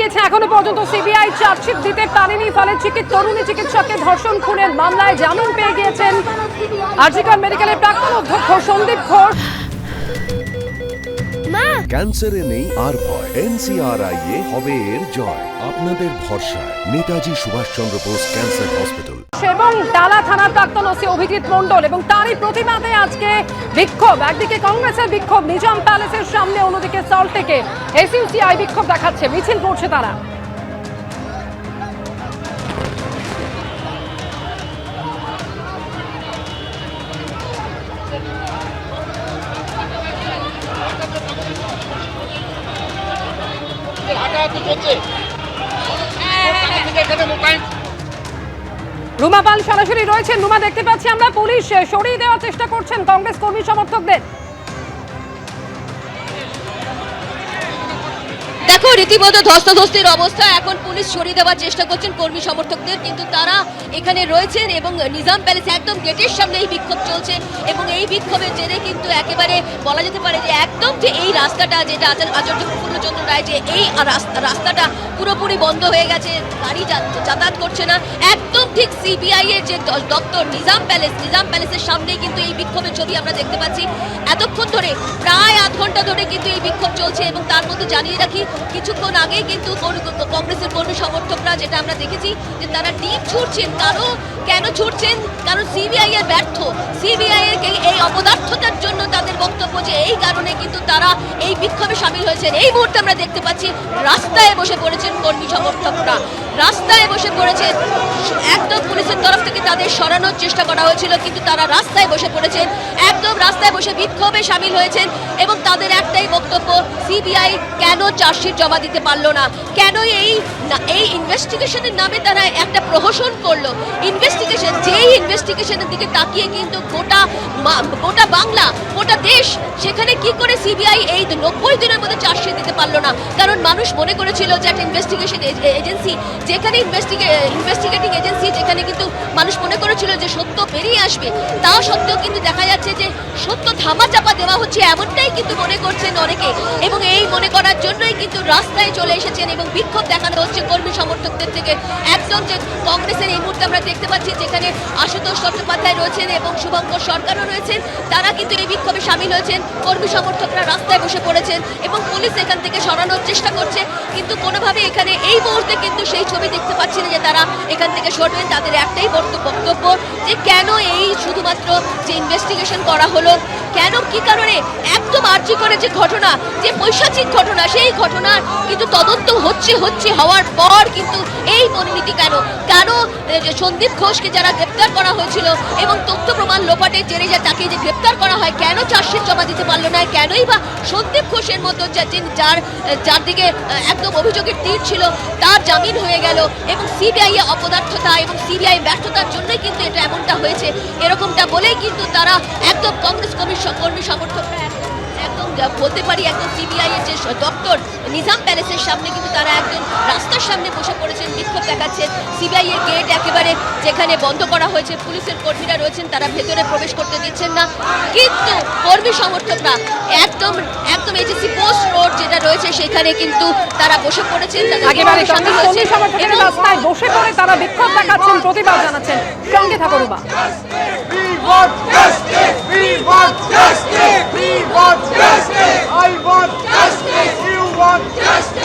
গেছে এখনো পর্যন্ত সিবিআই চার্জশিট দিতে পারেনি, ফলে তরুণী চিকিৎসককে ধর্ষণ খুনের মামলায় জামিন পেয়ে গিয়েছেন আর জি কর মেডিকেলের প্রাক্তন অধ্যক্ষ সন্দীপ ঘোষ। ক্যান্সারে নেই আর ভয়, NCRI হবে এর জয়। আপনাদের ভরসা নেতাজি সুভাষচন্দ্র বোস ক্যান্সার হসপিটাল এবং টালা থানার প্রাক্তন ওসি অভিজিৎ মণ্ডল এবং তারই প্রতিবাদে আজকে বিক্ষোভ। একদিকে কংগ্রেসের বিক্ষোভ নিজাম প্যালেসের সামনে, অন্যদিকে সল্টলেকে SUCI বিক্ষোভ দেখাচ্ছে, মিছিল করছে তারা। রুমা পাল সরাসরি রয়েছেন। রুমা, দেখতে পাচ্ছি আমরা পুলিশ সরিয়ে দেওয়ার চেষ্টা করছেন কংগ্রেস কর্মী সমর্থকদের। দেখো, রীতিমতো ধস্তাধস্তির অবস্থা। এখন পুলিশ সরিয়ে দেওয়ার চেষ্টা করছেন কর্মী সমর্থকদের, কিন্তু তারা এখানে রয়েছেন এবং নিজাম প্যালেস একদম গেটের সামনে এই বিক্ষোভ চলছে এবং এই বিক্ষোভের জেরে কিন্তু একেবারে বলা যেতে পারে যে একদম যে এই রাস্তাটা, যেটা আচার্য প্রফুল্লচন্দ্র রায়, যে এই রাস্তাটা পুরোপুরি বন্ধ হয়ে গেছে, গাড়ি যাতায়াত করছে না। একদম ঠিক সিবিআই এর যে দপ্তর নিজাম প্যালেসের সামনেই কিন্তু এই বিক্ষোভের ছবি আমরা দেখতে পাচ্ছি। এতক্ষণ ধরে প্রায় আধ ঘন্টা ধরে কিন্তু এই বিক্ষোভ চলছে এবং তার মধ্যে জানিয়ে রাখি কিছুক্ষণ আগে কিন্তু কংগ্রেসের কর্মী সমর্থকরা, যেটা আমরা দেখেছি যে তারা ডিম ছুটছেন। কেন ছুটছেন? কারণ সিবিআই এর ব্যর্থ, সিবিআই এর এই অপদার্থতার জন্য তাদের বক্তব্য যে এই কারণে কিন্তু তারা এই বিক্ষোভে সামিল হয়েছেন। এই মুহূর্তে আমরা দেখতে পাচ্ছি রাস্তায় বসে পড়েছেন কর্মী সমর্থকরা, রাস্তায় বসে পড়েছেন। একদম পুলিশের তরফ থেকে তাদের সরানোর চেষ্টা করা হয়েছিল, কিন্তু তারা রাস্তায় বসে পড়েছেন, একদম রাস্তায় বসে বিক্ষোভে সামিল হয়েছেন এবং তাদের একটাই বক্তব্য, সিবিআই কেন চার্জশিট জমা দিতে পারলো না, কেন এই ইনভেস্টিগেশনের নামে তারা একটা প্রহসন করলো। ইনভেস্টিগেশন, যেই ইনভেস্টিগেশনের দিকে তাকিয়ে কিন্তু গোটা বাংলা, গোটা দেশ, সেখানে কি করে সিবিআই এই 90 দিনের মধ্যে চার্জশিট দিতে পারলো না? কারণ মানুষ মনে করেছিল যে একটা ইনভেস্টিগেশন এজেন্সি, যেখানে ইনভেস্টিগেটিং এজেন্সি, যেখানে কিন্তু মানুষ মনে করেছিল যে সত্য বেরিয়ে আসবে, তা সত্ত্বেও কিন্তু দেখা যাচ্ছে যে সত্য ধামাচাপা দেওয়া হচ্ছে, এমনটাই কিন্তু মনে করছেন অনেকে এবং এই মনে করার জন্যই কিন্তু রাস্তায় চলে এসেছেন এবং বিক্ষোভ দেখানো হচ্ছে কর্মী সমর্থকদের থেকে। একদম যে কংগ্রেসের এই মুহূর্তে আমরা দেখতে পাচ্ছি যেখানে আশুতোষ চট্টোপাধ্যায় রয়েছেন এবং শুভঙ্কর সরকারও রয়েছেন, তারা কিন্তু এই বিক্ষোভে সামিল হয়েছেন। কর্মী সমর্থকরা রাস্তায় বসে পড়েছেন এবং পুলিশ এখান থেকে সরানোর চেষ্টা করছে, কিন্তু কোনোভাবে এখানে এই মুহূর্তে কিন্তু সেই ছবি দেখতে পাচ্ছি না যে তারা এখান থেকে সরবেন। তাদের একটাই বক্তব্য যে কেন এই শুধুমাত্র যে ইনভেস্টিগেশন করা হলো, কেন, কি কারণে একদম আর্জি করে যে ঘটনা, যে পৈশাচিক ঘটনা, সেই ঘটনার কিন্তু তদন্ত হওয়ার পর কিন্তু এই পরিণতি কেন সন্দীপ ঘোষকে যারা গ্রেপ্তার করা হয়েছিল এবং তথ্য প্রমাণ লোপাটের জেরে তাকে যে গ্রেপ্তার করা হয়, কেন চার্জশিট জমা দিতে পারলো না? কেনই বা সন্দীপ ঘোষের মতো যার দিকে একদম অভিযোগের তীর ছিল তার জামিন হয়ে গেল এবং সিবিআই এর অপদার্থতা এবং সিবিআই ব্যর্থতার জন্যই কিন্তু এটা এমনটা হয়েছে, এরকমটা বলেই কিন্তু তারা একদম কংগ্রেস কর্মী সমর্থকরা একদম বলতে পারি একদম সিবিআই এর যে দপ্তর নিজাম প্যালেসের সামনে কিন্তু তারা একদম রাস্তার সামনে বসে পড়েছেন, বিক্ষোভ দেখাচ্ছেন। সিবিআই এর গেট একেবারে যেখানে বন্ধ করা হয়েছে, পুলিশের কর্মীরা রয়েছেন, তারা ভেতরে প্রবেশ করতে দিচ্ছেন না, কিন্তু কর্মী সমর্থকরা একদম এজেন্সি পোস্ট রোড যেটা রয়েছে সেখানে কিন্তু তারা বসে পড়েছেন, রাস্তায় বসে পড়ে তারা বিক্ষোভ দেখাচ্ছেন, প্রতিবাদ জানাচ্ছেন। সঙ্গে থাকো Ruma. We want justice! We want justice! We want justice! I want justice! You want justice!